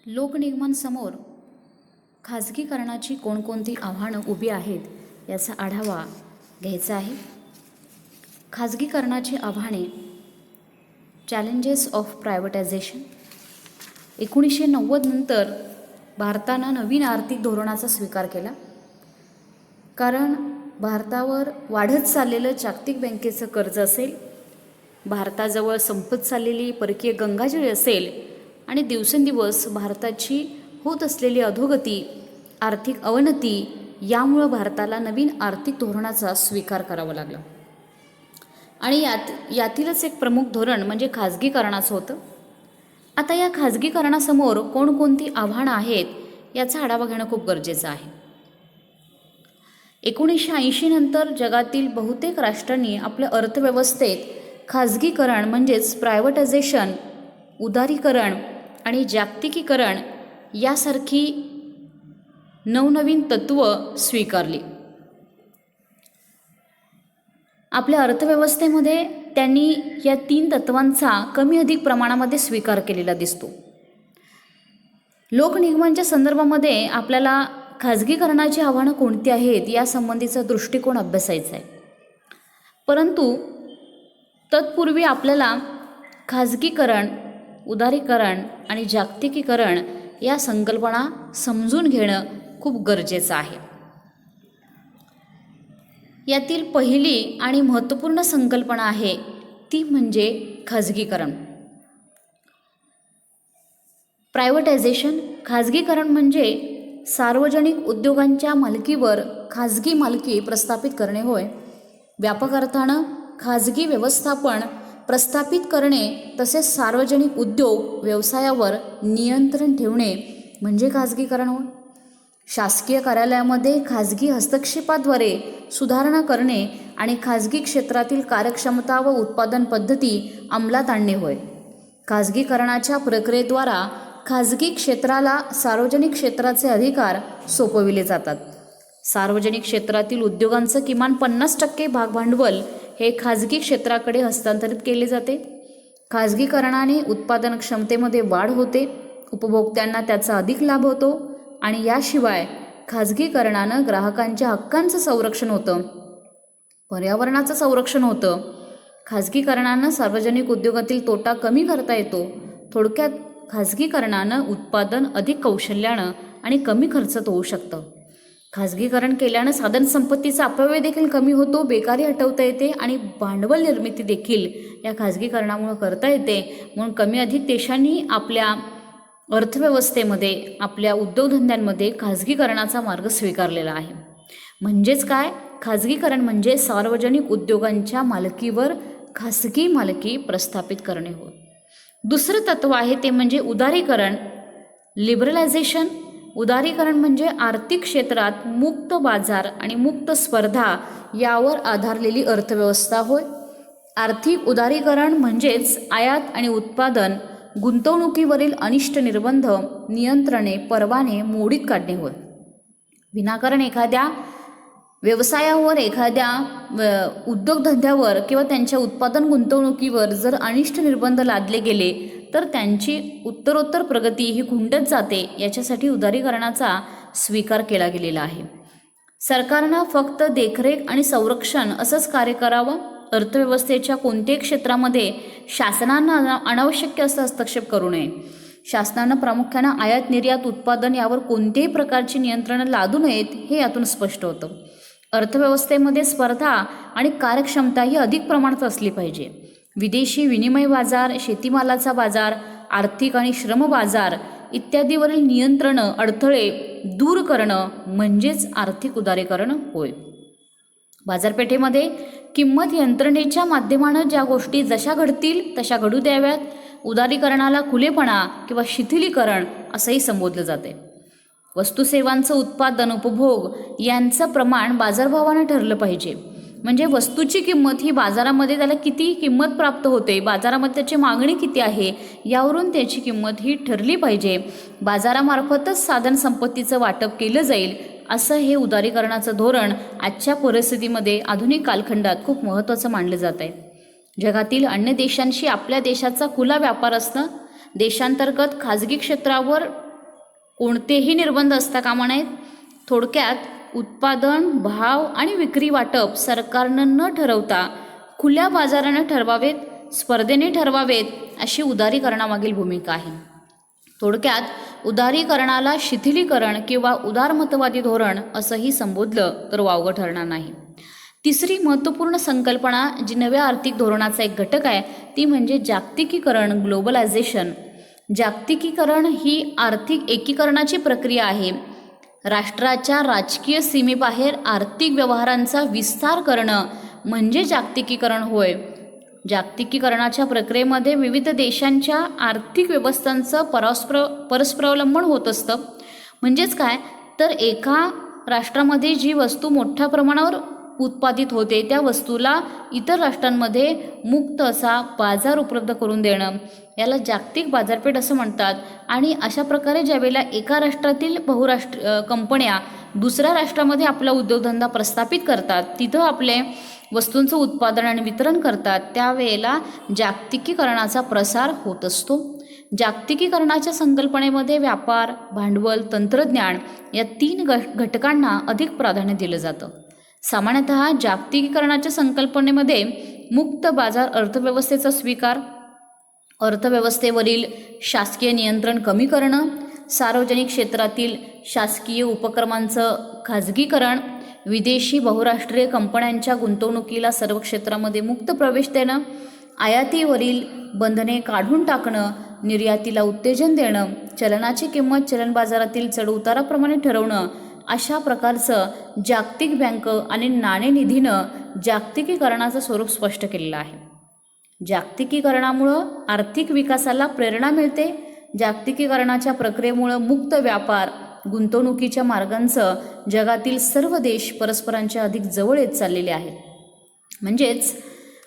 लोकनिगमांसमोर खाजगीकरणाची कोणकोणती आव्हानं उभी आहेत याचा आढावा घ्यायचा आहे. खाजगीकरणाची आव्हाने, चॅलेंजेस ऑफ प्रायव्हेटायझेशन. 1990 नंतर भारतानं नवीन आर्थिक धोरणाचा स्वीकार केला, कारण भारतावर वाढत चाललेलं जागतिक बँकेचं कर्ज असेल, भारताजवळ संपत चाललेली परकीय गंगाजळी असेल आणि दिवसेंदिवस भारताची होत असलेली अधोगती, आर्थिक अवनती, यामुळं भारताला नवीन आर्थिक धोरणाचा स्वीकार करावा लागला. आणि यातीलच एक प्रमुख धोरण म्हणजे खाजगीकरणाचं होतं. आता या खाजगीकरणासमोर कोणकोणती आव्हानं आहेत याचा आढावा घेणं खूप गरजेचं आहे. 1980 नंतर जगातील बहुतेक राष्ट्रांनी आपल्या अर्थव्यवस्थेत खाजगीकरण म्हणजेच प्रायव्हेटायझेशन, उदारीकरण आणि जागतिकीकरण यासारखी नवनवीन तत्त्व स्वीकारली. आपल्या अर्थव्यवस्थेमध्ये त्यांनी या 3 तत्वांचा कमी अधिक प्रमाणामध्ये स्वीकार केलेला दिसतो. लोकनिगमांच्या संदर्भामध्ये आपल्याला खाजगीकरणाची आव्हानं कोणती आहेत यासंबंधीचा दृष्टिकोन अभ्यासायचा आहे. परंतु तत्पूर्वी आपल्याला खाजगीकरण, उदारीकरण आणि जागतिकीकरण या संकल्पना समजून घेणं खूप गरजेचं आहे. यातील पहिली आणि महत्त्वपूर्ण संकल्पना आहे ती म्हणजे खाजगीकरण. प्रायव्हेटायझेशन, खाजगीकरण म्हणजे सार्वजनिक उद्योगांच्या मालकीवर खाजगी मालकी प्रस्थापित करणे होय. व्यापक अर्थानं खाजगी व्यवस्थापन प्रस्थापित करणे तसेच सार्वजनिक उद्योग व्यवसायावर नियंत्रण ठेवणे म्हणजे खाजगीकरण होय. शासकीय कार्यालयामध्ये खाजगी हस्तक्षेपाद्वारे सुधारणा करणे आणि खाजगी क्षेत्रातील कार्यक्षमता व उत्पादन पद्धती अंमलात आणणे होय. खाजगीकरणाच्या प्रक्रियेद्वारा खाजगी क्षेत्राला सार्वजनिक क्षेत्राचे अधिकार सोपविले जातात. सार्वजनिक क्षेत्रातील उद्योगांचं किमान 50% भागभांडवल हे खाजगी क्षेत्राकडे हस्तांतरित केले जाते. खाजगीकरणाने उत्पादन क्षमतेमध्ये वाढ होते, उपभोक्त्यांना त्याचा अधिक लाभ होतो आणि याशिवाय खाजगीकरणानं ग्राहकांच्या हक्कांचं संरक्षण होतं, पर्यावरणाचं संरक्षण होतं. खाजगीकरणानं सार्वजनिक उद्योगातील तोटा कमी करता येतो. थोडक्यात खाजगीकरणानं उत्पादन अधिक कौशल्यानं आणि कमी खर्चात होऊ शकतं. खाजगीकरण केल्यानं साधनसंपत्तीचा अपव्यय देखील कमी होतो, बेकारी हटवता येते आणि भांडवल निर्मिती देखील या खाजगीकरणामुळे करता येते. म्हणून कमी अधिक देशांनी आपल्या अर्थव्यवस्थेमध्ये, आपल्या उद्योगधंद्यांमध्ये खाजगीकरणाचा मार्ग स्वीकारलेला आहे. म्हणजेच काय? खाजगीकरण म्हणजे सार्वजनिक उद्योगांच्या मालकीवर खाजगी मालकी प्रस्थापित करणे होय. दुसरं तत्व आहे ते म्हणजे उदारीकरण, लिबरलायझेशन. उदारीकरण म्हणजे आर्थिक क्षेत्रात मुक्त बाजार आणि मुक्त स्पर्धा यावर आधारलेली अर्थव्यवस्था होय. आर्थिक उदारीकरण म्हणजेच आयात आणि उत्पादन, गुंतवणुकीवरील अनिष्ट निर्बंध, नियंत्रणे, परवाने मोडीत काढणे होय. विनाकारण एखाद्या व्यवसायावर, एखाद्या उद्योगधंद्यावर किंवा त्यांच्या उत्पादन गुंतवणुकीवर जर अनिष्ट निर्बंध लादले गेले तर त्यांची उत्तरोत्तर प्रगती ही खुंटत जाते. याच्यासाठी उदारीकरणाचा स्वीकार केला गेलेला आहे. सरकारनं फक्त देखरेख आणि संरक्षण असंच कार्य करावं. अर्थव्यवस्थेच्या कोणत्याही क्षेत्रामध्ये शासनानं अनावश्यक असं हस्तक्षेप करू नये. शासनानं प्रामुख्यानं आयात निर्यात उत्पादन यावर कोणत्याही प्रकारची नियंत्रणं लादू नयेत हे यातून स्पष्ट होतं. अर्थव्यवस्थेमध्ये स्पर्धा आणि कार्यक्षमता ही अधिक प्रमाणात असली पाहिजे. विदेशी विनिमय बाजार, शेतीमालाचा बाजार, आर्थिक आणि श्रम बाजार इत्यादीवरील नियंत्रणं, अडथळे दूर करणं म्हणजेच आर्थिक उदारीकरण होय. बाजारपेठेमध्ये किंमत यंत्रणेच्या माध्यमानं ज्या गोष्टी जशा घडतील तशा घडू द्याव्यात. उदारीकरणाला खुलेपणा किंवा शिथिलीकरण असंही संबोधलं जाते. वस्तुसेवांचं उत्पादन, उपभोग यांचं प्रमाण बाजारभावानं ठरलं पाहिजे. म्हणजे वस्तूची किंमत ही बाजारामध्ये त्याला किती किंमत प्राप्त होते, बाजारामध्ये त्याची मागणी किती आहे यावरून त्याची किंमत ही ठरली पाहिजे. बाजारामार्फतच साधनसंपत्तीचं वाटप केलं जाईल असं हे उदारीकरणाचं धोरण आजच्या परिस्थितीमध्ये आधुनिक कालखंडात खूप महत्त्वाचं मानलं जात आहे. जगातील अन्य देशांशी आपल्या देशाचा खुला व्यापार असणं, देशांतर्गत खाजगी क्षेत्रावर कोणतेही निर्बंध असता कामा नयेत. थोडक्यात उत्पादन, भाव आणि विक्री वाटप सरकारनं न ठरवता खुल्या बाजारानं ठरवावेत, स्पर्धेने ठरवावेत, अशी उदारीकरणामागील भूमिका आहे. थोडक्यात उदारीकरणाला शिथिलीकरण किंवा उदारमतवादी धोरण असंही संबोधलं तर वावगं ठरणार नाही. तिसरी महत्त्वपूर्ण संकल्पना जी नव्या आर्थिक धोरणाचा एक घटक आहे ती म्हणजे जागतिकीकरण, ग्लोबलायझेशन. जागतिकीकरण ही आर्थिक एकीकरणाची प्रक्रिया आहे. राष्ट्राच्या राजकीय सीमेबाहेर आर्थिक व्यवहारांचा विस्तार करणं म्हणजे जागतिकीकरण होय. जागतिकीकरणाच्या प्रक्रियेमध्ये विविध देशांच्या आर्थिक व्यवस्थांचं परस्परावलंबन होत असतं. म्हणजेच काय तर एका राष्ट्रामध्ये जी वस्तू मोठ्या प्रमाणावर उत्पादित होते त्या वस्तूला इतर राष्ट्रांमध्ये मुक्त असा बाजार उपलब्ध करून देणं, याला जागतिक बाजारपेठ असं म्हणतात. आणि अशा प्रकारे ज्यावेळेला एका राष्ट्रातील बहुराष्ट्रीय कंपन्या दुसऱ्या राष्ट्रामध्ये आपला उद्योगधंदा प्रस्थापित करतात, तिथं आपले वस्तूंचं उत्पादन आणि वितरण करतात, त्यावेळेला जागतिकीकरणाचा प्रसार होत असतो. जागतिकीकरणाच्या संकल्पनेमध्ये व्यापार, भांडवल, तंत्रज्ञान या 3 घटकांना अधिक प्राधान्य दिलं जातं. सामान्यतः जागतिकीकरणाच्या संकल्पनेमध्ये मुक्त बाजार अर्थव्यवस्थेचा स्वीकार, अर्थव्यवस्थेवरील शासकीय नियंत्रण कमी करणं, सार्वजनिक क्षेत्रातील शासकीय उपक्रमांचं खाजगीकरण, विदेशी बहुराष्ट्रीय कंपन्यांच्या गुंतवणुकीला सर्व क्षेत्रामध्ये मुक्त प्रवेश देणं, आयातीवरील बंधने काढून टाकणं, निर्यातीला उत्तेजन देणं, चलनाची किंमत चलन बाजारातील चढउताराप्रमाणे ठरवणं, अशा प्रकारचं जागतिक बँक आणि नाणेनिधीनं जागतिकीकरणाचं स्वरूप स्पष्ट केलेलं आहे. जागतिकीकरणामुळं आर्थिक विकासाला प्रेरणा मिळते. जागतिकीकरणाच्या प्रक्रियेमुळं मुक्त व्यापार, गुंतवणुकीच्या मार्गांचं जगातील सर्व देश परस्परांच्या अधिक जवळ येत चाललेले आहेत. म्हणजेच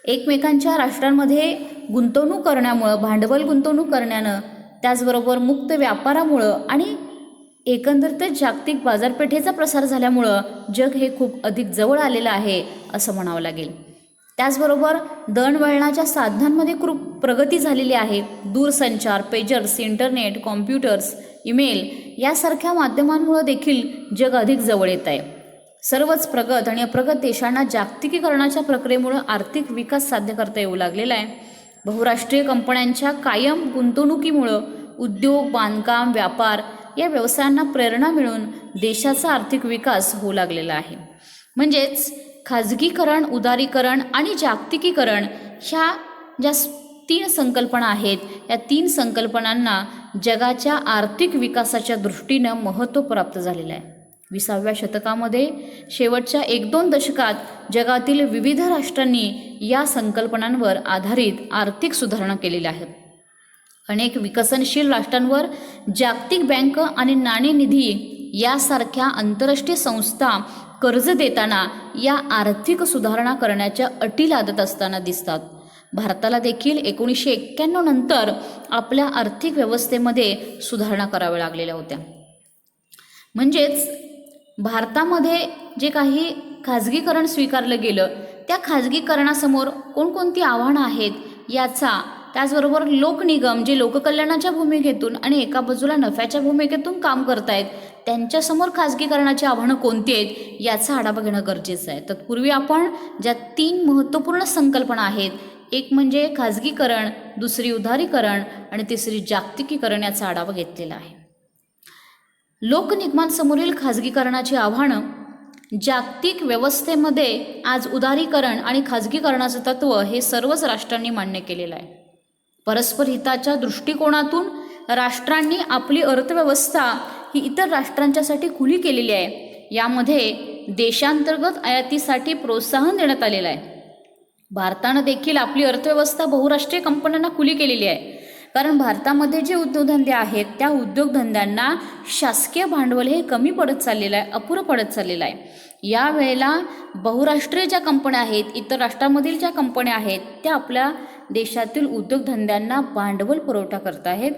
एकमेकांच्या राष्ट्रांमध्ये गुंतवणूक करण्यामुळं, भांडवल गुंतवणूक करण्यानं, त्याचबरोबर मुक्त व्यापारामुळं आणि एकंदरीतच जागतिक बाजारपेठेचा प्रसार झाल्यामुळं जग हे खूप अधिक जवळ आलेलं आहे असं म्हणावं लागेल. त्याचबरोबर दळणवळणाच्या साधनांमध्ये खूप प्रगती झालेली आहे. दूरसंचार, पेजर्स, इंटरनेट, कॉम्प्युटर्स, ईमेल यासारख्या माध्यमांमुळे देखील जग अधिक जवळ येत आहे. सर्वच प्रगत आणि अप्रगत देशांना जागतिकीकरणाच्या प्रक्रियेमुळे आर्थिक विकास साध्य करता येऊ लागलेला आहे. बहुराष्ट्रीय कंपन्यांच्या कायम गुंतवणुकीमुळं उद्योग, बांधकाम, व्यापार या व्यवसायांना प्रेरणा मिळून देशाचा आर्थिक विकास होऊ लागलेला आहे. म्हणजेच खाजगीकरण, उदारीकरण आणि जागतिकीकरण ह्या ज्या 3 संकल्पना आहेत, या 3 संकल्पनांना जगाच्या आर्थिक विकासाच्या दृष्टीनं महत्त्व प्राप्त झालेलं आहे. 20व्या शतकामध्ये शेवटच्या 1-2 दशकात जगातील विविध राष्ट्रांनी या संकल्पनांवर आधारित आर्थिक सुधारणा केलेल्या आहेत. अनेक विकसनशील राष्ट्रांवर जागतिक बँक आणि नाणेनिधी यासारख्या आंतरराष्ट्रीय संस्था कर्ज देताना या आर्थिक सुधारणा करण्याच्या अटी लादत असताना दिसतात. भारताला देखील 1991 नंतर आपल्या आर्थिक व्यवस्थेमध्ये सुधारणा कराव्या लागलेल्या होत्या. म्हणजेच भारतामध्ये जे काही खाजगीकरण स्वीकारलं गेलं त्या खाजगीकरणासमोर कोणकोणती आव्हानं आहेत याचा, त्याचबरोबर लोकनिगम जे लोककल्याणाच्या भूमिकेतून आणि एका बाजूला नफ्याच्या भूमिकेतून काम करतायत त्यांच्यासमोर खाजगीकरणाची आव्हानं कोणती आहेत याचा आढावा घेणं गरजेचं आहे. तत्पूर्वी आपण ज्या 3 महत्त्वपूर्ण संकल्पना आहेत, एक म्हणजे खाजगीकरण, दुसरी उदारीकरण आणि तिसरी जागतिकीकरण याचा आढावा घेतलेला आहे. लोकनिगमांसमोरील खाजगीकरणाची आव्हानं. जागतिक व्यवस्थेमध्ये आज उदारीकरण आणि खाजगीकरणाचं तत्त्व हे सर्वच राष्ट्रांनी मान्य केलेलं आहे. परस्पर हिताच्या दृष्टिकोनातून राष्ट्रांनी आपली अर्थव्यवस्था ही इतर राष्ट्रांच्यासाठी खुली केलेली आहे. यामध्ये देशांतर्गत आयातीसाठी प्रोत्साहन देण्यात आलेलं आहे. भारतानं देखील आपली अर्थव्यवस्था बहुराष्ट्रीय कंपन्यांना खुली केलेली आहे. कारण भारतामध्ये जे उद्योगधंदे आहेत त्या उद्योगधंद्यांना शासकीय भांडवल हे कमी पडत चाललेलं आहे, अपुरं पडत चाललेलं आहे. यावेळेला बहुराष्ट्रीय ज्या कंपन्या आहेत, इतर राष्ट्रांमधील ज्या कंपन्या आहेत त्या आपल्या देशातील उद्योगधंद्यांना भांडवल पुरवठा करत आहेत.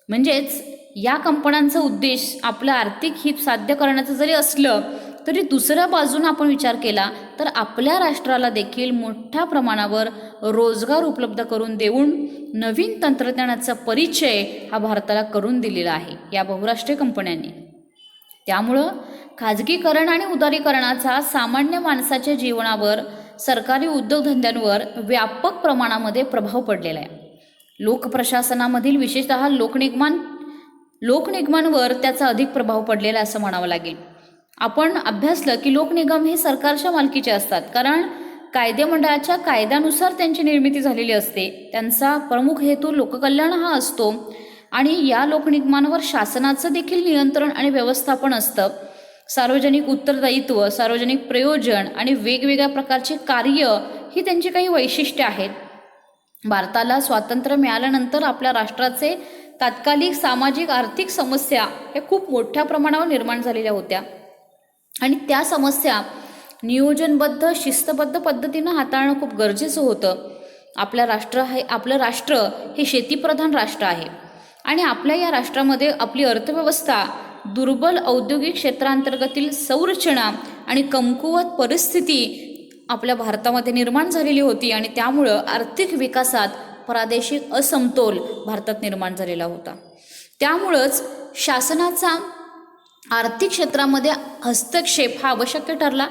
म्हणजेच या कंपन्यांचा उद्देश आपलं आर्थिक हित साध्य करण्याचं जरी असलं तरी दुसऱ्या बाजूने आपण विचार केला तर आपल्या राष्ट्राला देखील मोठ्या प्रमाणावर रोजगार उपलब्ध करून देऊन नवीन तंत्रज्ञानाचा परिचय हा भारताला करून दिलेला आहे या बहुराष्ट्रीय कंपन्यांनी. त्यामुळं खाजगीकरण आणि उदारीकरणाचा सामान्य माणसाच्या जीवनावर, सरकारी उद्योगधंद्यांवर व्यापक प्रमाणामध्ये प्रभाव पडलेला आहे. लोकप्रशासनामधील विशेषतः लोकनिगमांवर त्याचा अधिक प्रभाव पडलेला असं म्हणावं लागेल. आपण अभ्यासलं की लोकनिगम हे सरकारच्या मालकीचे असतात, कारण कायदेमंडळाच्या कायद्यानुसार त्यांची निर्मिती झालेली असते. त्यांचा प्रमुख हेतू लोककल्याण हा असतो आणि या लोकनिगमांवर शासनाचं देखील नियंत्रण आणि व्यवस्थापन असतं. सार्वजनिक उत्तरदायित्व, सार्वजनिक प्रयोजन आणि वेगवेगळ्या प्रकारचे कार्य ही त्यांची काही वैशिष्ट्ये आहेत. भारताला स्वातंत्र्य मिळाल्यानंतर आपल्या राष्ट्राचे तात्कालिक सामाजिक आर्थिक समस्या हे खूप मोठ्या प्रमाणावर निर्माण झालेल्या होत्या आणि त्या समस्या नियोजनबद्ध शिस्तबद्ध पद्धतीनं हाताळणं खूप गरजेचं होतं. आपलं राष्ट्र हे शेतीप्रधान राष्ट्र आहे आणि आपल्या या राष्ट्रामध्ये आपली अर्थव्यवस्था दुर्बल औद्योगिक क्षेत्रांतर्गतील संरचना आणि कमकुवत परिस्थिती आपल्या भारतामध्ये निर्माण झालेली होती आणि त्यामुळं आर्थिक विकासात प्रादेशिक असमतोल भारतात निर्माण झालेला होता. त्यामुळंच शासनाचा आर्थिक क्षेत्रामध्ये हस्तक्षेप हा आवश्यक ठरला.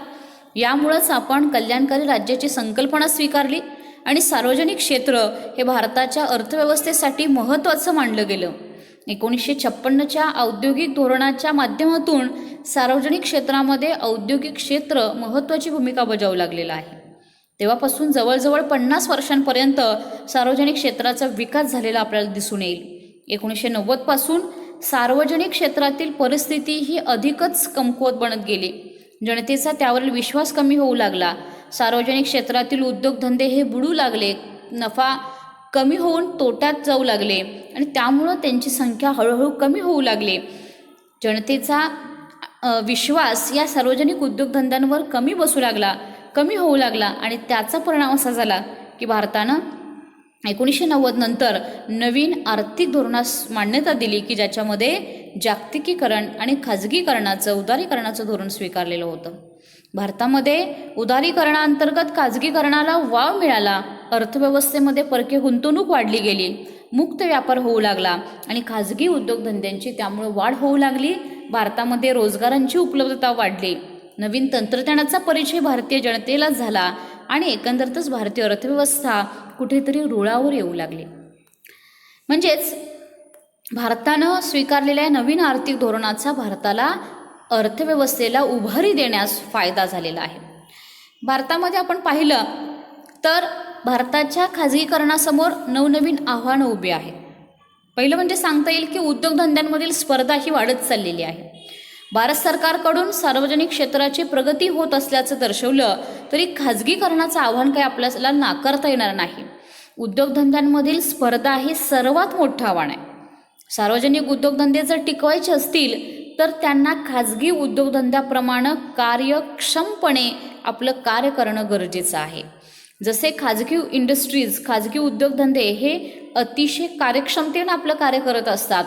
यामुळंच आपण कल्याणकारी राज्याची संकल्पना स्वीकारली आणि सार्वजनिक क्षेत्र हे भारताच्या अर्थव्यवस्थेसाठी महत्त्वाचं मानलं गेलं. 1956च्या औद्योगिक धोरणाच्या माध्यमातून सार्वजनिक क्षेत्रामध्ये औद्योगिक क्षेत्र महत्त्वाची भूमिका बजावू लागलेलं आहे. तेव्हापासून जवळजवळ 50 वर्षांपर्यंत सार्वजनिक क्षेत्राचा विकास झालेला आपल्याला दिसून येईल. 1990 पासून सार्वजनिक क्षेत्रातील परिस्थिती ही अधिकच कमकुवत बनत गेली. जनतेचा त्यावरील विश्वास कमी होऊ लागला. सार्वजनिक क्षेत्रातील उद्योगधंदे हे बुडू लागले. नफा कमी होऊन तोट्यात जाऊ लागले आणि त्यामुळं त्यांची संख्या हळूहळू कमी होऊ लागली. जनतेचा विश्वास या सार्वजनिक उद्योगधंद्यांवर कमी होऊ लागला आणि त्याचा परिणाम असा झाला की भारतानं 1990 नंतर नवीन आर्थिक धोरणास मान्यता दिली की ज्याच्यामध्ये जागतिकीकरण आणि खाजगीकरणाचं उदारीकरणाचं धोरण स्वीकारलेलं होतं. भारतामध्ये उदारीकरणाअंतर्गत खाजगीकरणाला वाव मिळाला. अर्थव्यवस्थेमध्ये परकीय गुंतवणूक वाढली गेली, मुक्त व्यापार होऊ लागला आणि खाजगी उद्योगधंद्यांची त्यामुळे वाढ होऊ लागली. भारतामध्ये रोजगारांची उपलब्धता वाढली. नवीन तंत्रज्ञानाचा परिचय भारतीय जनतेला झाला आणि एकंदरीतच भारतीय अर्थव्यवस्था कुठेतरी रुळावर येऊ लागली. म्हणजेच भारतानं स्वीकारलेल्या नवीन आर्थिक धोरणाचा भारताला अर्थव्यवस्थेला उभारी देण्यास फायदा झालेला आहे. भारतामध्ये आपण पाहिलं तर भारताच्या खाजगीकरणासमोर नवनवीन आव्हानं उभी आहेत. पहिलं म्हणजे सांगता येईल की उद्योगधंद्यांमधील स्पर्धा ही वाढत चाललेली आहे. भारत सरकारकडून सार्वजनिक क्षेत्राची प्रगती होत असल्याचं दर्शवलं तरी खाजगीकरणाचं आव्हान काही आपल्याला नाकारता येणार नाही. उद्योगधंद्यांमधील स्पर्धा हे सर्वात मोठं आव्हान आहे. सार्वजनिक उद्योगधंदे जर टिकवायचे असतील तर त्यांना खाजगी उद्योगधंद्याप्रमाणे कार्यक्षमपणे आपलं कार्य करणं गरजेचं आहे. जसे खाजगी उद्योगधंदे हे अतिशय कार्यक्षमतेनं आपलं कार्य करत असतात,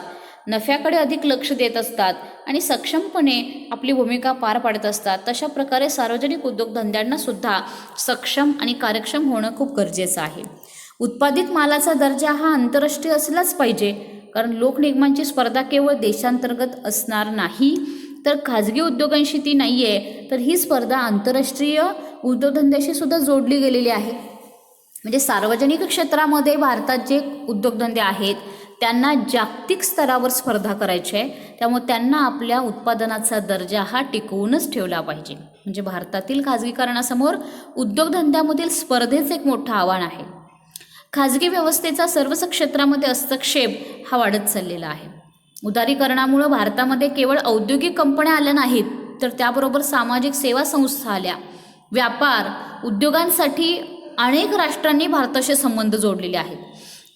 नफ्याकडे अधिक लक्ष देत असतात आणि सक्षमपणे आपली भूमिका पार पाडत असतात, तशा प्रकारे सार्वजनिक उद्योगधंद्यांना सुद्धा सक्षम आणि कार्यक्षम होणं खूप गरजेचं आहे. उत्पादित मालाचा दर्जा हा आंतरराष्ट्रीय असलाच पाहिजे, कारण लोकनिगमांची स्पर्धा केवळ देशांतर्गत असणार नाही तर खाजगी उद्योगांशी ती नाही आहे, तर ही स्पर्धा आंतरराष्ट्रीय उद्योगधंद्याशी सुद्धा जोडली गेलेली आहे. म्हणजे सार्वजनिक क्षेत्रामध्ये भारतात जे उद्योगधंदे आहेत त्यांना जागतिक स्तरावर स्पर्धा करायची आहे. त्यामुळे त्यांना आपल्या उत्पादनाचा दर्जा हा टिकवूनच ठेवला पाहिजे. म्हणजे भारतातील खाजगीकरणासमोर उद्योगधंद्यामधील स्पर्धेचं एक मोठं आव्हान आहे. खाजगी व्यवस्थेचा सर्वच क्षेत्रामध्ये हस्तक्षेप हा वाढत चाललेला आहे. उदारीकरणामुळे भारतामध्ये केवळ औद्योगिक कंपन्या आल्या नाहीत तर त्याबरोबर सामाजिक सेवा संस्था आल्या. व्यापार उद्योगांसाठी अनेक राष्ट्रांनी भारताशी संबंध जोडलेले आहेत.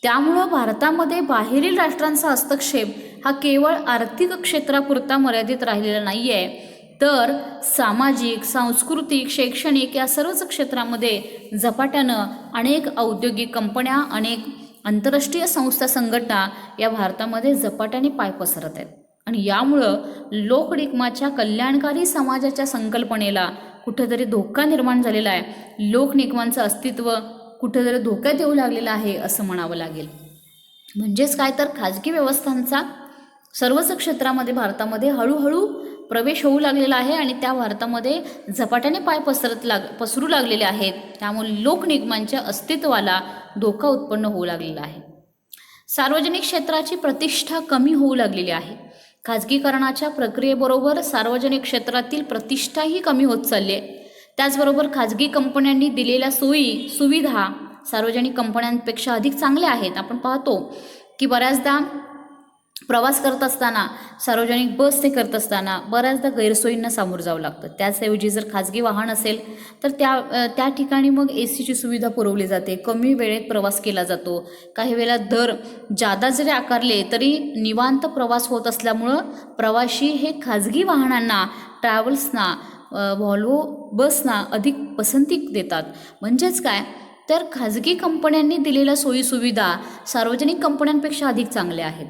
त्यामुळं भारतामध्ये बाहेरील राष्ट्रांचा हस्तक्षेप हा केवळ आर्थिक क्षेत्रापुरता मर्यादित राहिलेला नाही आहे, तर सामाजिक, सांस्कृतिक, शैक्षणिक या सर्वच क्षेत्रामध्ये झपाट्यानं अनेक औद्योगिक कंपन्या, अनेक आंतरराष्ट्रीय संस्था, संघटना या भारतामध्ये झपाट्याने पाय पसरत आहेत. आणि यामुळं लोकनिगमाच्या कल्याणकारी समाजाच्या संकल्पनेला कुठेतरी धोका निर्माण झालेला आहे. लोकनिगमांचं अस्तित्व कुठेतरी धोक्यात येऊ लागलेलं आहे असं म्हणावं लागेल. म्हणजेच काय तर खाजगी व्यवस्थांचा सर्वच क्षेत्रामध्ये भारतामध्ये हळूहळू प्रवेश होऊ लागलेला आहे आणि त्या भारतामध्ये झपाट्याने पाय पसरू लागलेले आहेत. त्यामुळे लोकनिगमांच्या अस्तित्वाला धोका उत्पन्न होऊ लागलेला आहे. सार्वजनिक क्षेत्राची प्रतिष्ठा कमी होऊ लागलेली आहे. खाजगीकरणाच्या प्रक्रियेबरोबर सार्वजनिक क्षेत्रातील प्रतिष्ठाही कमी होत चालली आहे. त्याचबरोबर खाजगी कंपन्यांनी दिलेल्या सोयी सुविधा सार्वजनिक कंपन्यांपेक्षा अधिक चांगल्या आहेत. आपण पाहतो की बऱ्याचदा प्रवास करत असताना सार्वजनिक बसने करत असताना बऱ्याचदा गैरसोयींना सामोरं जावं लागतं. त्याचऐवजी जर खाजगी वाहन असेल तर त्या ठिकाणी मग एसीची सुविधा पुरवली जाते, कमी वेळेत प्रवास केला जातो. काही वेळेला दर जादा जरी आकारले तरी निवांत प्रवास होत असल्यामुळं प्रवासी हे खाजगी वाहनांना, ट्रॅव्हल्सना, व्हॉल्वो बसना अधिक पसंती देतात. म्हणजेच काय तर खाजगी कंपन्यांनी दिलेल्या सोयीसुविधा सार्वजनिक कंपन्यांपेक्षा अधिक चांगल्या आहेत.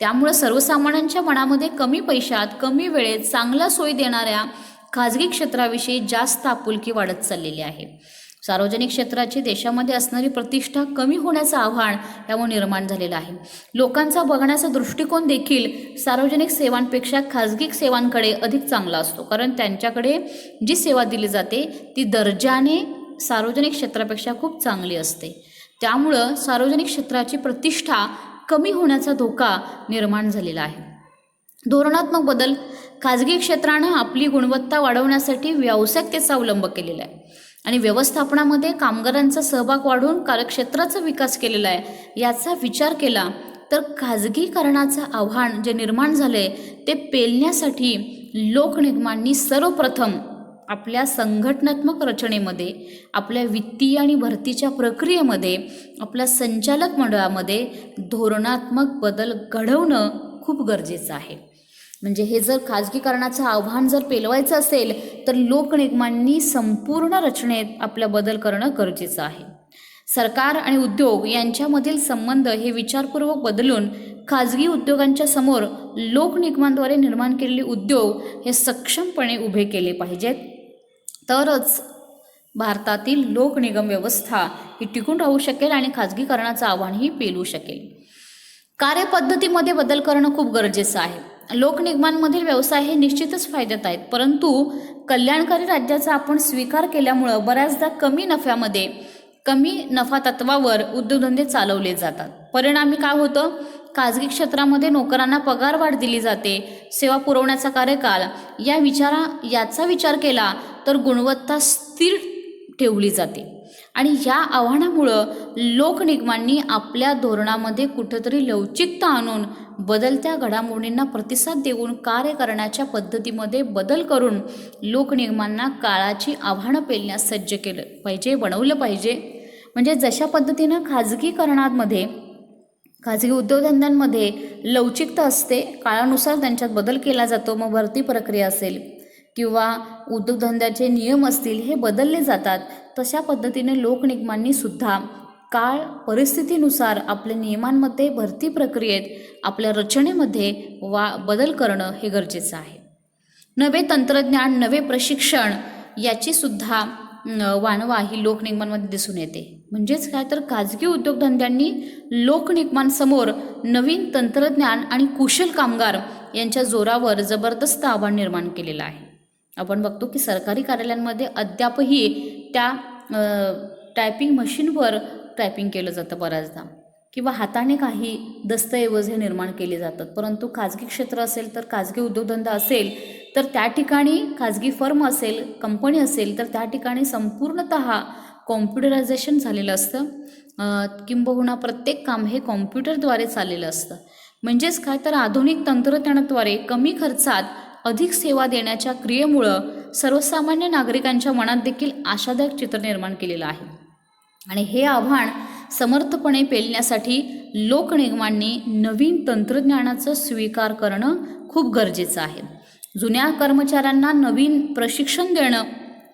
त्यामुळं सर्वसामान्यांच्या मनामध्ये कमी पैशात कमी वेळेत चांगल्या सोयी देणाऱ्या खाजगी क्षेत्राविषयी जास्त आपुलकी वाढत चाललेली आहे. सार्वजनिक क्षेत्राची देशामध्ये असणारी प्रतिष्ठा कमी होण्याचं आव्हान यामुळे निर्माण झालेलं आहे. लोकांचा बघण्याचा दृष्टिकोन देखील सार्वजनिक सेवांपेक्षा खाजगी सेवांकडे अधिक चांगला असतो, कारण त्यांच्याकडे जी सेवा दिली जाते ती दर्जाने सार्वजनिक क्षेत्रापेक्षा खूप चांगली असते. त्यामुळं सार्वजनिक क्षेत्राची प्रतिष्ठा कमी होण्याचा धोका निर्माण झालेला आहे. धोरणात्मक बदल. खाजगी क्षेत्रानं आपली गुणवत्ता वाढवण्यासाठी व्यावसायिकतेचा अवलंब केलेला आहे आणि व्यवस्थापनामध्ये कामगारांचा सहभाग वाढवून कार्यक्षेत्राचा विकास केलेला आहे. याचा विचार केला तर खाजगीकरणाचं आव्हान जे निर्माण झाले ते पेलण्यासाठी लोकनिगमांनी सर्वप्रथम आपल्या संघटनात्मक रचनेमध्ये, आपल्या वित्तीय आणि भरतीच्या प्रक्रियेमध्ये, आपल्या संचालक मंडळामध्ये धोरणात्मक बदल घडवणं खूप गरजेचं आहे. म्हणजे हे जर खाजगीकरणाचं आव्हान जर पेलवायचं असेल तर लोकनिगमांनी संपूर्ण रचनेत आपला बदल करणं गरजेचं आहे. सरकार आणि उद्योग यांच्यामधील संबंध हे विचारपूर्वक बदलून खाजगी उद्योगांच्या समोर लोकनिगमांद्वारे निर्माण केलेले उद्योग हे सक्षमपणे उभे केले पाहिजेत. तरच भारतातील लोकनिगम व्यवस्था ही टिकून राहू शकेल आणि खाजगीकरणाचं आव्हानही पेलू शकेल. कार्यपद्धतीमध्ये बदल करणं खूप गरजेचं आहे. लोकनिगमांमधील व्यवसाय हे निश्चितच फायद्यात आहेत, परंतु कल्याणकारी राज्याचा आपण स्वीकार केल्यामुळं बऱ्याचदा कमी नफा तत्वावर उद्योगधंदे चालवले जातात. परिणामी काय होतं, खाजगी क्षेत्रामध्ये नोकरांना पगारवाढ दिली जाते, सेवा पुरवण्याचा कार्यकाल याचा विचार केला तर गुणवत्ता स्थिर ठेवली जाते. आणि या आव्हानामुळं लोकनिगमांनी आपल्या धोरणामध्ये कुठंतरी लवचिकता आणून बदलत्या घडामोडींना प्रतिसाद देऊन कार्य करण्याच्या पद्धतीमध्ये बदल करून लोकनिगमांना काळाची आव्हानं पेलण्यास सज्ज केलं पाहिजे, बनवलं पाहिजे. म्हणजे जशा पद्धतीनं खाजगी उद्योगधंद्यांमध्ये लवचिकता असते, काळानुसार त्यांच्यात बदल केला जातो, मग भरती प्रक्रिया असेल किंवा उद्योगधंद्याचे नियम असतील हे बदलले जातात, तशा पद्धतीने लोकनिगमांनी सुद्धा काळ परिस्थितीनुसार आपल्या नियमांमध्ये, भरती प्रक्रियेत, आपल्या रचनेमध्ये बदल करणं हे गरजेचं आहे. नवे तंत्रज्ञान, नवे प्रशिक्षण याची सुद्धा वानवा ही लोकनिगमांमध्ये दिसून येते. म्हणजेच काय तर खाजगी उद्योगधंद्यांनी लोकनिगमांसमोर नवीन तंत्रज्ञान आणि कुशल कामगार यांच्या जोरावर जबरदस्त आव्हान निर्माण केलेलं आहे. आपण बघतो की सरकारी कार्यालयांमध्ये अद्यापही त्या टायपिंग मशीनवर टायपिंग केलं जातं बऱ्याचदा, किंवा हाताने काही दस्तऐवज हे निर्माण केले जातात. परंतु खाजगी क्षेत्र असेल तर, खाजगी उद्योगधंदा असेल तर त्या ठिकाणी, खाजगी फर्म असेल, कंपनी असेल तर त्या ठिकाणी संपूर्णतः कॉम्प्युटरायझेशन झालेलं असतं. किंबहुना प्रत्येक काम हे कॉम्प्युटरद्वारे चाललेलं असतं. म्हणजेच काय तर आधुनिक तंत्रज्ञानाद्वारे कमी खर्चात अधिक सेवा देण्याच्या क्रियेमुळं सर्वसामान्य नागरिकांच्या मनात देखील आशादायक चित्र निर्माण केलेलं आहे. आणि हे आव्हान समर्थपणे पेलण्यासाठी लोकनिगमांनी नवीन तंत्रज्ञानाचा स्वीकार करणं खूप गरजेचं आहे. जुन्या कर्मचाऱ्यांना नवीन प्रशिक्षण देणं,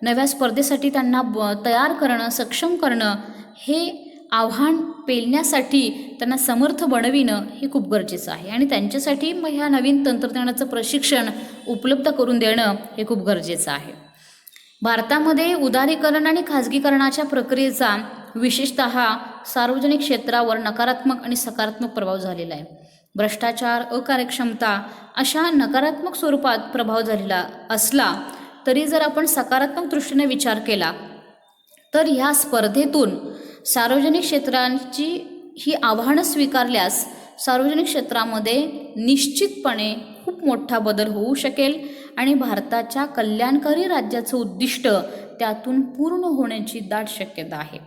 नव्या स्पर्धेसाठी त्यांना तयार करणं, सक्षम करणं हे आव्हान पेलण्यासाठी त्यांना समर्थ बनविणं हे खूप गरजेचं आहे आणि त्यांच्यासाठी मग ह्या नवीन तंत्रज्ञानाचं प्रशिक्षण उपलब्ध करून देणं हे खूप गरजेचं आहे. भारतामध्ये उदारीकरण आणि खाजगीकरणाच्या प्रक्रियेचा विशेषतः सार्वजनिक क्षेत्रावर नकारात्मक आणि सकारात्मक प्रभाव झालेला आहे. भ्रष्टाचार, अकार्यक्षमता अशा नकारात्मक स्वरूपात प्रभाव झालेला असला तरी जर आपण सकारात्मक दृष्टीने विचार केला तर ह्या स्पर्धेतून सार्वजनिक क्षेत्रांची ही आव्हानं स्वीकारल्यास सार्वजनिक क्षेत्रामध्ये निश्चितपणे खूप मोठा बदल होऊ शकेल आणि भारताच्या कल्याणकारी राज्याचं उद्दिष्ट त्यातून पूर्ण होण्याची दाट शक्यता आहे.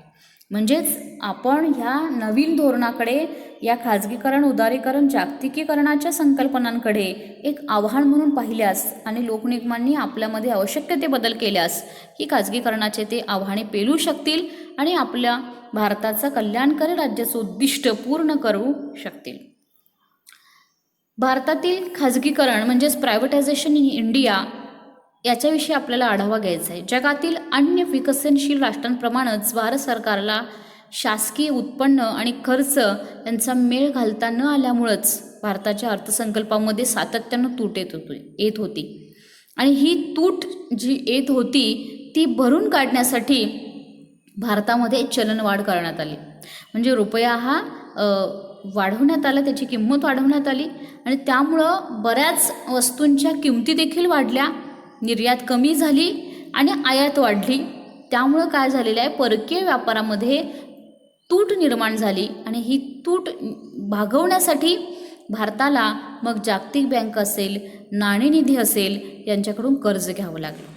म्हणजेच आपण ह्या नवीन धोरणाकडे, या खाजगीकरण, उदारीकरण, जागतिकीकरणाच्या संकल्पनांकडे एक आव्हान म्हणून पाहिल्यास आणि लोकनिगमांनी आपल्यामध्ये आवश्यक ते बदल केल्यास ही खाजगीकरणाचे ते आव्हाने पेलू शकतील आणि आपल्या भारताचं कल्याणकारी राज्याचं उद्दिष्ट पूर्ण करू शकतील. भारतातील खाजगीकरण म्हणजेच प्रायव्हेटायझेशन इन इंडिया याच्याविषयी आपल्याला आढावा घ्यायचा आहे. जगातील अन्य विकसनशील राष्ट्रांप्रमाणेच भारत सरकारला शासकीय उत्पन्न आणि खर्च यांचा मेळ घालता न आल्यामुळंच भारताच्या अर्थसंकल्पामध्ये सातत्यानं तूट येत होती आणि ही तूट जी येत होती ती भरून काढण्यासाठी भारतामध्ये चलनवाढ करण्यात आली. म्हणजे रुपया हा वाढवण्यात आला, त्याची किंमत वाढवण्यात आली आणि त्यामुळं बऱ्याच वस्तूंच्या किमती देखील वाढल्या, निर्यात कमी झाली आणि आयात वाढली. त्यामुळं काय झालेलं आहे, परकीय व्यापारामध्ये तूट निर्माण झाली आणि ही तूट भागवण्यासाठी भारताला मग जागतिक बँक असेल, नाणेनिधी असेल यांच्याकडून कर्ज घ्यावं लागलं.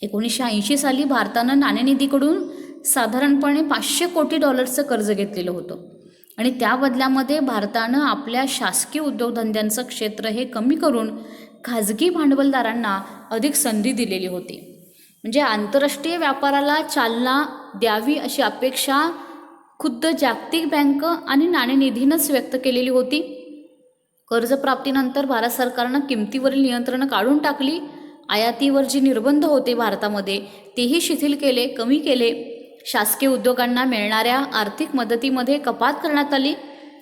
1980 साली भारतानं नाणेनिधीकडून साधारणपणे $500 कोटी कर्ज घेतलेलं होतं आणि त्या बदल्यामध्ये भारतानं आपल्या शासकीय उद्योगधंद्यांचं क्षेत्र हे कमी करून खाजगी भांडवलदारांना अधिक संधी दिलेली होती. म्हणजे आंतरराष्ट्रीय व्यापाराला चालना द्यावी अशी अपेक्षा खुद्द जागतिक बँक आणि नाणेनिधीनंच व्यक्त केलेली होती. कर्जप्राप्तीनंतर भारत सरकारनं किमतीवरील नियंत्रणं काढून टाकली. आयातीवर जी निर्बंध होते भारतामध्ये तेही शिथिल केले, कमी केले. शासकीय उद्योगांना मिळणाऱ्या आर्थिक मदतीमध्ये कपात करण्यात आली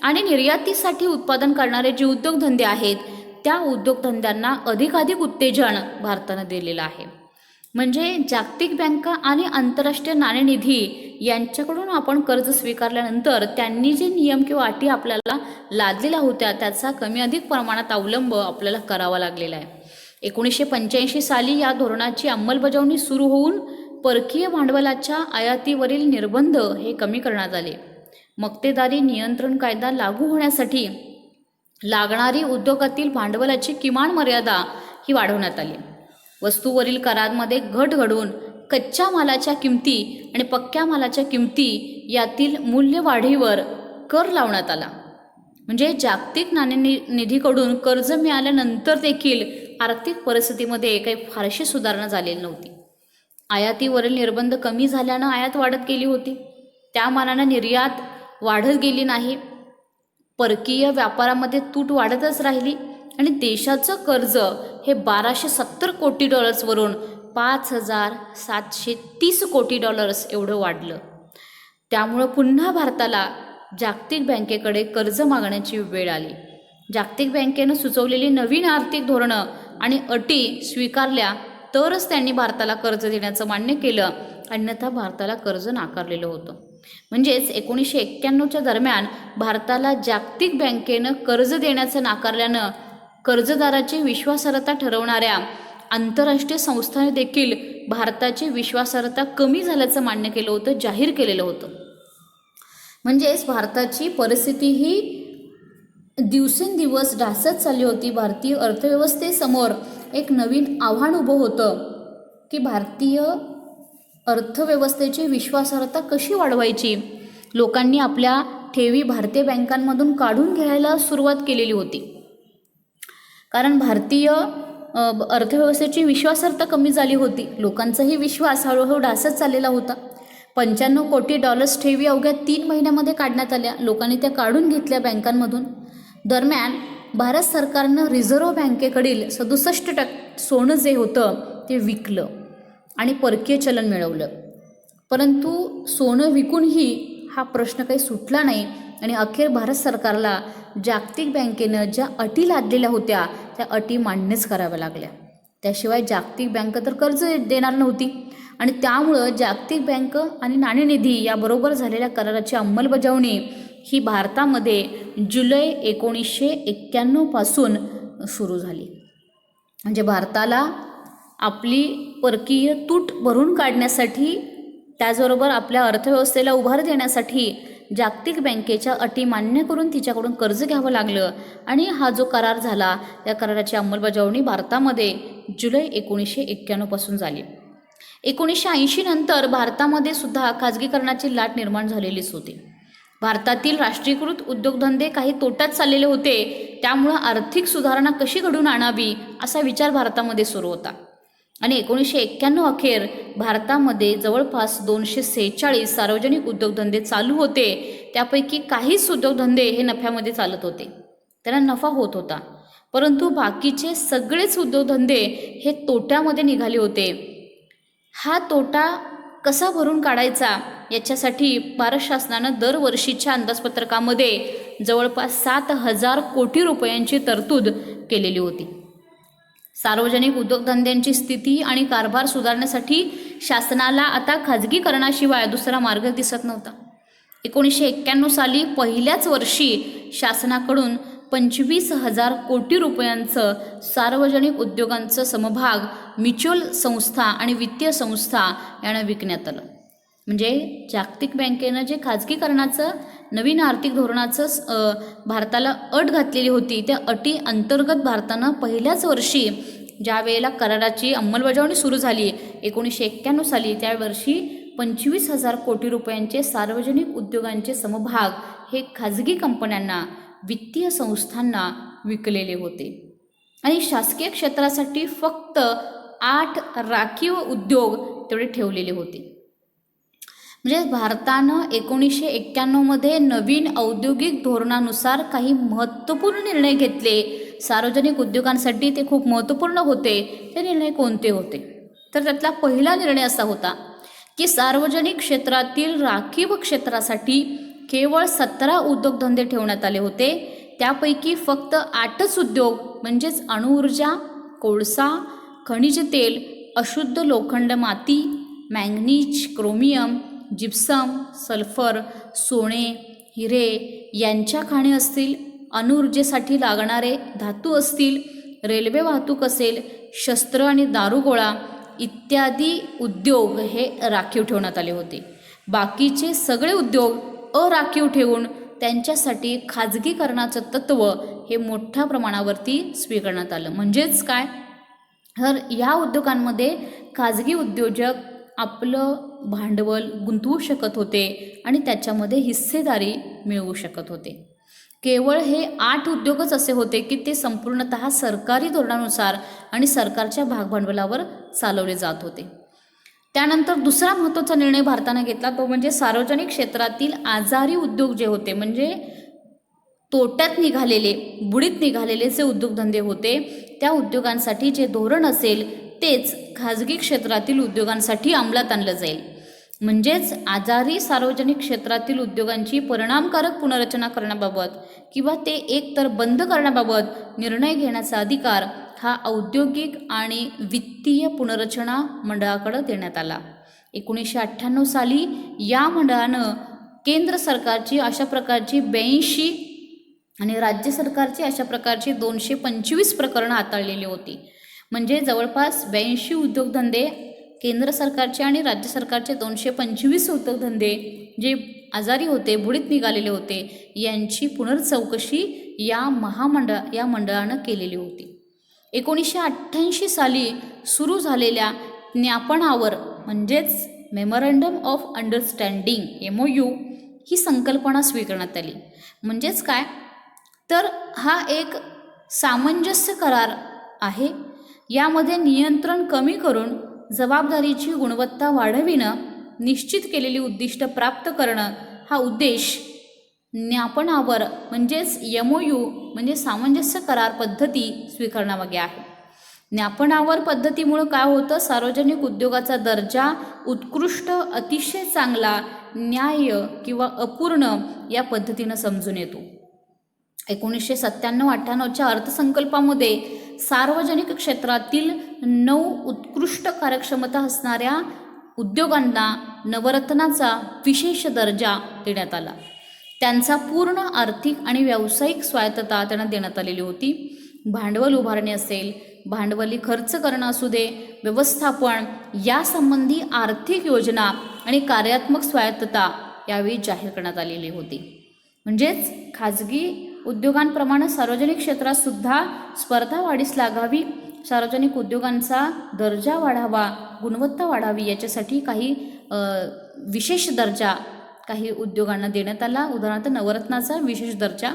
आणि निर्यातीसाठी उत्पादन करणारे जे उद्योगधंदे आहेत त्या उद्योगधंद्यांना अधिकाधिक उत्तेजन भारतानं दिलेलं आहे. म्हणजे जागतिक बँका आणि आंतरराष्ट्रीय नाणेनिधी यांच्याकडून आपण कर्ज स्वीकारल्यानंतर त्यांनी जे नियम किंवा अटी आपल्याला लादलेल्या होत्या त्याचा कमी अधिक प्रमाणात अवलंब आपल्याला करावा लागलेला आहे. 1985 साली या धोरणाची अंमलबजावणी सुरू होऊन परकीय भांडवलाच्या आयातीवरील निर्बंध हे कमी करण्यात आले. मक्तेदारी नियंत्रण कायदा लागू होण्यासाठी लागणारी उद्योगातील भांडवलाची किमान मर्यादा ही वाढवण्यात आली. वस्तूवरील करांमध्ये घट घडवून कच्च्या मालाच्या किमती आणि पक्क्या मालाच्या किमती यातील मूल्यवाढीवर कर लावण्यात आला. म्हणजे जागतिक नाणेनिधीकडून कर्ज मिळाल्यानंतर देखील आर्थिक परिस्थितीमध्ये काही फारशी सुधारणा झालेली नव्हती. आयातीवरील निर्बंध कमी झाल्यानं आयात वाढत गेली होती, त्या मानानं निर्यात वाढत गेली नाही. परकीय व्यापारामध्ये तूट वाढतच राहिली आणि देशाचं कर्ज हे $1270 कोटी वरून $5730 कोटी एवढं वाढलं. त्यामुळं पुन्हा भारताला जागतिक बँकेकडे कर्ज मागण्याची वेळ आली. जागतिक बँकेनं सुचवलेली नवीन आर्थिक धोरणं आणि अटी स्वीकारल्या तरच त्यांनी भारताला कर्ज देण्याचं मान्य केलं, अन्यथा भारताला कर्ज नाकारलेलं होतं. म्हणजेच 1991च्या दरम्यान भारताला जागतिक बँकेनं कर्ज देण्याचं नाकारल्यानं कर्जदाराची विश्वासार्हता ठरवणाऱ्या आंतरराष्ट्रीय संस्थांनी देखील भारताची विश्वासार्हता कमी झाल्याचं मान्य केलं होतं, जाहीर केलेलं होतं. म्हणजेच भारताची परिस्थिती ही दिवसेंदिवस ढासळत चालली होती. भारतीय अर्थव्यवस्थेसमोर एक नवीन आव्हान उभं होतं की भारतीय अर्थव्यवस्थेची विश्वासार्हता कशी वाढवायची. लोकांनी आपल्या ठेवी भारतीय बँकांमधून काढून घ्यायला सुरुवात केलेली होती, कारण भारतीय अर्थव्यवस्थेची विश्वासार्हता कमी झाली होती. लोकांचाही विश्वास हळूहळू ढासळत चाललेला होता. $95 कोटी ठेवी अवघ्या 3 महिन्यामध्ये काढण्यात आल्या. लोकांनी त्या काढून घेतल्या बँकांमधून. दरम्यान भारत सरकारनं रिझर्व्ह बँकेकडील 67% सोनं जे होतं ते विकलं आणि परकीय चलन मिळवलं. परंतु सोनं विकूनही हा प्रश्न काही सुटला नाही आणि अखेर भारत सरकारला जागतिक बँकेनं ज्या अटी लादलेल्या होत्या त्या अटी मान्यच कराव्या लागल्या. त्याशिवाय जागतिक बँक तर कर्ज देणार नव्हती आणि त्यामुळं जागतिक बँक आणि नाणेनिधी याबरोबर झालेल्या कराराची अंमलबजावणी ही भारतामध्ये जुलै 1991 पासून सुरू झाली. म्हणजे भारताला आपली परकीय तूट भरून काढण्यासाठी, त्याचबरोबर आपल्या अर्थव्यवस्थेला उभार देण्यासाठी जागतिक बँकेच्या अटी मान्य करून तिच्याकडून कर्ज घ्यावं लागलं आणि हा जो करार झाला त्या कराराची अंमलबजावणी भारतामध्ये जुलै 1991 पासून झाली. 1980 नंतर भारतामध्ये सुद्धा खाजगीकरणाची लाट निर्माण झालेलीच होती. भारतातील राष्ट्रीयकृत उद्योगधंदे काही तोट्यात चाललेले होते. त्यामुळं आर्थिक सुधारणा कशी घडून आणावी असा विचार भारतामध्ये सुरू होता आणि 1991 अखेर भारतामध्ये जवळपास 246 सार्वजनिक उद्योगधंदे चालू होते. त्यापैकी काहीच उद्योगधंदे हे नफ्यामध्ये चालत होते, त्यांना नफा होत होता, परंतु बाकीचे सगळेच उद्योगधंदे हे तोट्यामध्ये निघाले होते. हा तोटा कसा भरून काढायचा याच्यासाठी भारत शासनानं दरवर्षीच्या अंदाजपत्रकामध्ये जवळपास 7,000 कोटी रुपयांची तरतूद केलेली होती. सार्वजनिक उद्योगधंद्यांची स्थिती आणि कारभार सुधारण्यासाठी शासनाला आता खाजगीकरणाशिवाय दुसरा मार्ग दिसत नव्हता. 1991 साली पहिल्याच वर्षी शासनाकडून 25,000 कोटी रुपयांचं सार्वजनिक उद्योगांचं समभाग म्युच्युअल संस्था आणि वित्तीय संस्था यांना विकण्यात आलं. म्हणजे जागतिक बँकेनं जे खाजगीकरणाचं नवीन आर्थिक धोरणाचं भारताला अट घातलेली होती, त्या अटी अंतर्गत भारतानं पहिल्याच वर्षी ज्या वेळेला कराराची अंमलबजावणी सुरू झाली 1991 साली, त्यावर्षी 25,000 कोटी रुपयांचे सार्वजनिक उद्योगांचे समभाग हे खाजगी कंपन्यांना, वित्तीय संस्थांना विकलेले होते आणि शासकीय क्षेत्रासाठी फक्त 8 राखीव उद्योग तेवढे ठेवलेले होते. म्हणजे भारतानं 1991 नवीन औद्योगिक धोरणानुसार काही महत्त्वपूर्ण निर्णय घेतले. सार्वजनिक उद्योगांसाठी ते खूप महत्त्वपूर्ण होते. ते निर्णय कोणते होते? तर त्यातला पहिला निर्णय असा होता की सार्वजनिक क्षेत्रातील राखीव क्षेत्रासाठी केवळ 17 उद्योगधंदे ठेवण्यात आले होते. त्यापैकी फक्त 8च उद्योग म्हणजेच अणुऊर्जा, कोळसा, खनिज तेल, अशुद्ध लोखंड माती, मॅंगनीज, क्रोमियम, जिप्सम, सल्फर, सोने, हिरे यांच्या खाणी असतील, अणुऊर्जेसाठी लागणारे धातू असतील, रेल्वे वाहतूक असेल, शस्त्र आणि दारुगोळा इत्यादी उद्योग हे राखीव ठेवण्यात आले होते. बाकीचे सगळे उद्योग अराखीव ठेवून त्यांच्यासाठी खाजगीकरणाचं तत्त्व हे मोठ्या प्रमाणावरती स्वीकारण्यात आलं. म्हणजेच काय, तर ह्या उद्योगांमध्ये खाजगी उद्योजक आपलं भांडवल गुंतवू शकत होते आणि त्याच्यामध्ये हिस्सेदारी मिळवू शकत होते. केवळ हे 8 उद्योगच असे होते की ते संपूर्णतः सरकारी धोरणानुसार आणि सरकारच्या भागभांडवलावर चालवले जात होते. त्यानंतर दुसरा महत्त्वाचा निर्णय भारताने घेतला तो म्हणजे सार्वजनिक क्षेत्रातील आजारी उद्योग जे होते, म्हणजे तोट्यात निघालेले, बुडीत निघालेले जे उद्योगधंदे होते त्या उद्योगांसाठी जे धोरण असेल तेच खाजगी क्षेत्रातील उद्योगांसाठी अंमलात आणलं जाईल. म्हणजेच आजारी सार्वजनिक क्षेत्रातील उद्योगांची परिणामकारक पुनर्रचना करण्याबाबत किंवा ते एकतर बंद करण्याबाबत निर्णय घेण्याचा अधिकार हा औद्योगिक आणि वित्तीय पुनर्रचना मंडळाकडे देण्यात आला. 1998 साली या मंडळानं केंद्र सरकारची अशा प्रकारची 82 आणि राज्य सरकारची अशा प्रकारची 225 प्रकरणं हाताळलेली होती. म्हणजे जवळपास 82 उद्योगधंदे केंद्र सरकारचे आणि राज्य सरकारचे 225 उद्योगधंदे जे आजारी होते, बुडीत निघालेले होते, यांची पुनर्चौकशी या मंडळानं केलेली होती. 1988 साली सुरू झालेल्या ज्ञापनावर म्हणजेच मेमोरंडम ऑफ अंडरस्टँडिंग MOU ही संकल्पना स्वीकारण्यात आली. म्हणजेच काय, तर हा एक सामंजस्य करार आहे. यामध्ये नियंत्रण कमी करून जबाबदारीची गुणवत्ता वाढविणं, निश्चित केलेली उद्दिष्ट प्राप्त करणं हा उद्देश ज्ञापनावर म्हणजेच MOU म्हणजे सामंजस्य करार पद्धती स्वीकारण्यामागे आहे. ज्ञापनावर पद्धतीमुळं काय होतं, सार्वजनिक उद्योगाचा दर्जा उत्कृष्ट, अतिशय चांगला, न्याय्य किंवा अपूर्ण या पद्धतीनं समजून येतो. 1997-98च्या अर्थसंकल्पामध्ये सार्वजनिक क्षेत्रातील 9 उत्कृष्ट कार्यक्षमता असणाऱ्या उद्योगांना नवरत्नाचा विशेष दर्जा देण्यात आला. त्यांचा पूर्ण आर्थिक आणि व्यावसायिक स्वायत्तता त्यांना देण्यात आलेली होती. भांडवल उभारणे असेल, भांडवली खर्च करणं असू दे, व्यवस्थापन यासंबंधी आर्थिक योजना आणि कार्यात्मक स्वायत्तता यावेळी जाहीर करण्यात आलेली होती. म्हणजेच खाजगी उद्योगांप्रमाणे सार्वजनिक क्षेत्रात सुद्धा स्पर्धा वाढीस लागावी, सार्वजनिक उद्योगांचा दर्जा वाढावा, गुणवत्ता वाढावी याच्यासाठी काही विशेष दर्जा काही उद्योगांना देण्यात आला. उदाहरणार्थ नवरत्नाचा विशेष दर्जा.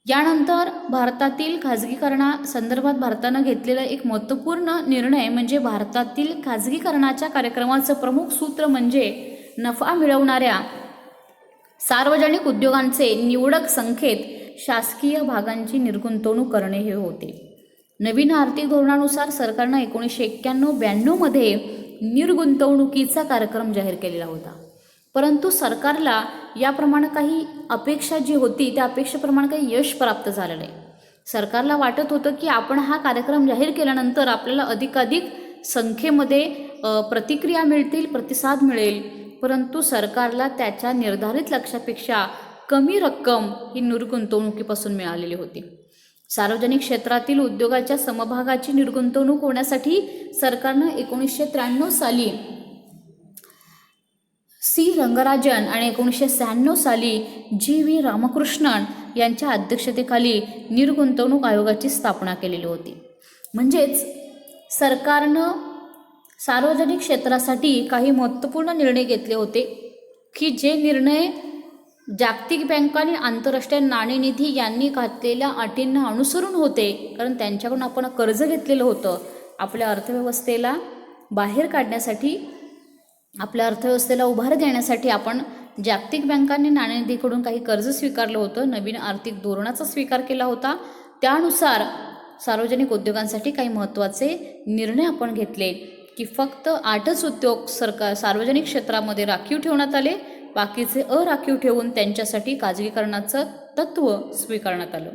यानंतर भारतातील खाजगीकरणासंदर्भात भारतानं घेतलेला एक महत्त्वपूर्ण निर्णय म्हणजे भारतातील खाजगीकरणाच्या कार्यक्रमाचं प्रमुख सूत्र म्हणजे नफा मिळवणाऱ्या सार्वजनिक उद्योगांचे निवडक संख्येत शासकीय भागांची निर्गुंतवणूक करणे हे होते. नवीन आर्थिक धोरणानुसार सरकारनं 1991-92 मध्ये निर्गुंतवणुकीचा कार्यक्रम जाहीर केलेला होता. परंतु सरकारला याप्रमाणे काही अपेक्षा जी होती त्या अपेक्षेप्रमाणे काही यश प्राप्त झालं नाही. सरकारला वाटत होतं की आपण हा कार्यक्रम जाहीर केल्यानंतर आपल्याला अधिकाधिक संख्येमध्ये प्रतिक्रिया मिळतील, प्रतिसाद मिळेल. परंतु सरकारला त्याच्या निर्धारित लक्ष्यापेक्षा कमी रक्कम ही निर्गुंतवणुकीपासून मिळालेली होती. सार्वजनिक क्षेत्रातील उद्योगाच्या समभागाची निर्गुंतवणूक होण्यासाठी सरकारनं 1993 साली सी रंगराजन आणि 1996 साली जी.व्ही. रामकृष्णन यांच्या अध्यक्षतेखाली निर्गुंतवणूक आयोगाची स्थापना केलेली होती. म्हणजेच सरकारनं सार्वजनिक क्षेत्रासाठी काही महत्त्वपूर्ण निर्णय घेतले होते की जे निर्णय जागतिक बँक आणि आंतरराष्ट्रीय नाणेनिधी यांनी घातलेल्या अटींना अनुसरून होते. कारण त्यांच्याकडून आपण कर्ज घेतलेलं होतं. आपल्या अर्थव्यवस्थेला बाहेर काढण्यासाठी, आपल्या अर्थव्यवस्थेला उभार देण्यासाठी आपण जागतिक बँकांनी नाणेनिधीकडून काही कर्ज स्वीकारलं होतं. नवीन आर्थिक धोरणाचा स्वीकार केला होता. त्यानुसार सार्वजनिक उद्योगांसाठी काही महत्त्वाचे निर्णय आपण घेतले की फक्त 8च उद्योग सार्वजनिक क्षेत्रामध्ये राखीव ठेवण्यात आले, बाकीचे अराखीव ठेवून त्यांच्यासाठी खाजगीकरणाचं तत्त्व स्वीकारण्यात आलं.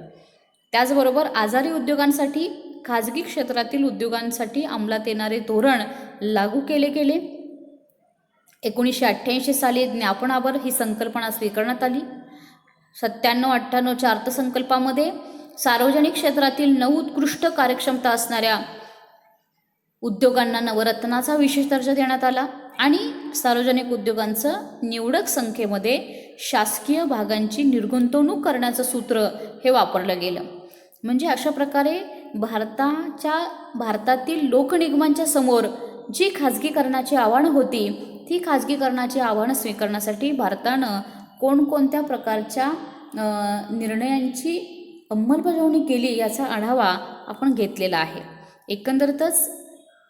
त्याचबरोबर आजारी उद्योगांसाठी, खाजगी क्षेत्रातील उद्योगांसाठी अंमलात येणारे धोरण लागू केले गेले. 1988 साली ज्ञापनावर ही संकल्पना स्वीकारण्यात आली. 97-98च्या अर्थसंकल्पामध्ये सार्वजनिक क्षेत्रातील 9 उत्कृष्ट कार्यक्षमता असणाऱ्या उद्योगांना नवरत्नाचा विशेष दर्जा देण्यात आला आणि सार्वजनिक उद्योगांचं निवडक संख्येमध्ये शासकीय भागांची निर्गुंतवणूक करण्याचं सूत्र हे वापरलं गेलं. म्हणजे अशा प्रकारे भारतातील लोकनिगमांच्या समोर जी खाजगीकरणाची आव्हानं होती ती खाजगीकरणाची आव्हानं स्वीकारण्यासाठी भारतानं कोणकोणत्या प्रकारच्या निर्णयांची अंमलबजावणी केली याचा आढावा आपण घेतलेला आहे. एकंदरीतच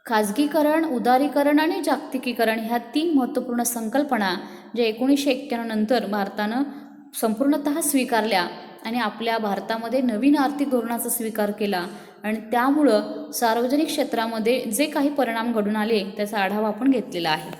खाजगीकरण, उदारीकरण आणि जागतिकीकरण ह्या 3 महत्त्वपूर्ण संकल्पना ज्या 1991 नंतर भारतानं संपूर्णतः स्वीकारल्या आणि आपल्या भारतामध्ये नवीन आर्थिक धोरणाचा स्वीकार केला आणि त्यामुळं सार्वजनिक क्षेत्रामध्ये जे काही परिणाम घडून आले त्याचा आढावा आपण घेतलेला आहे.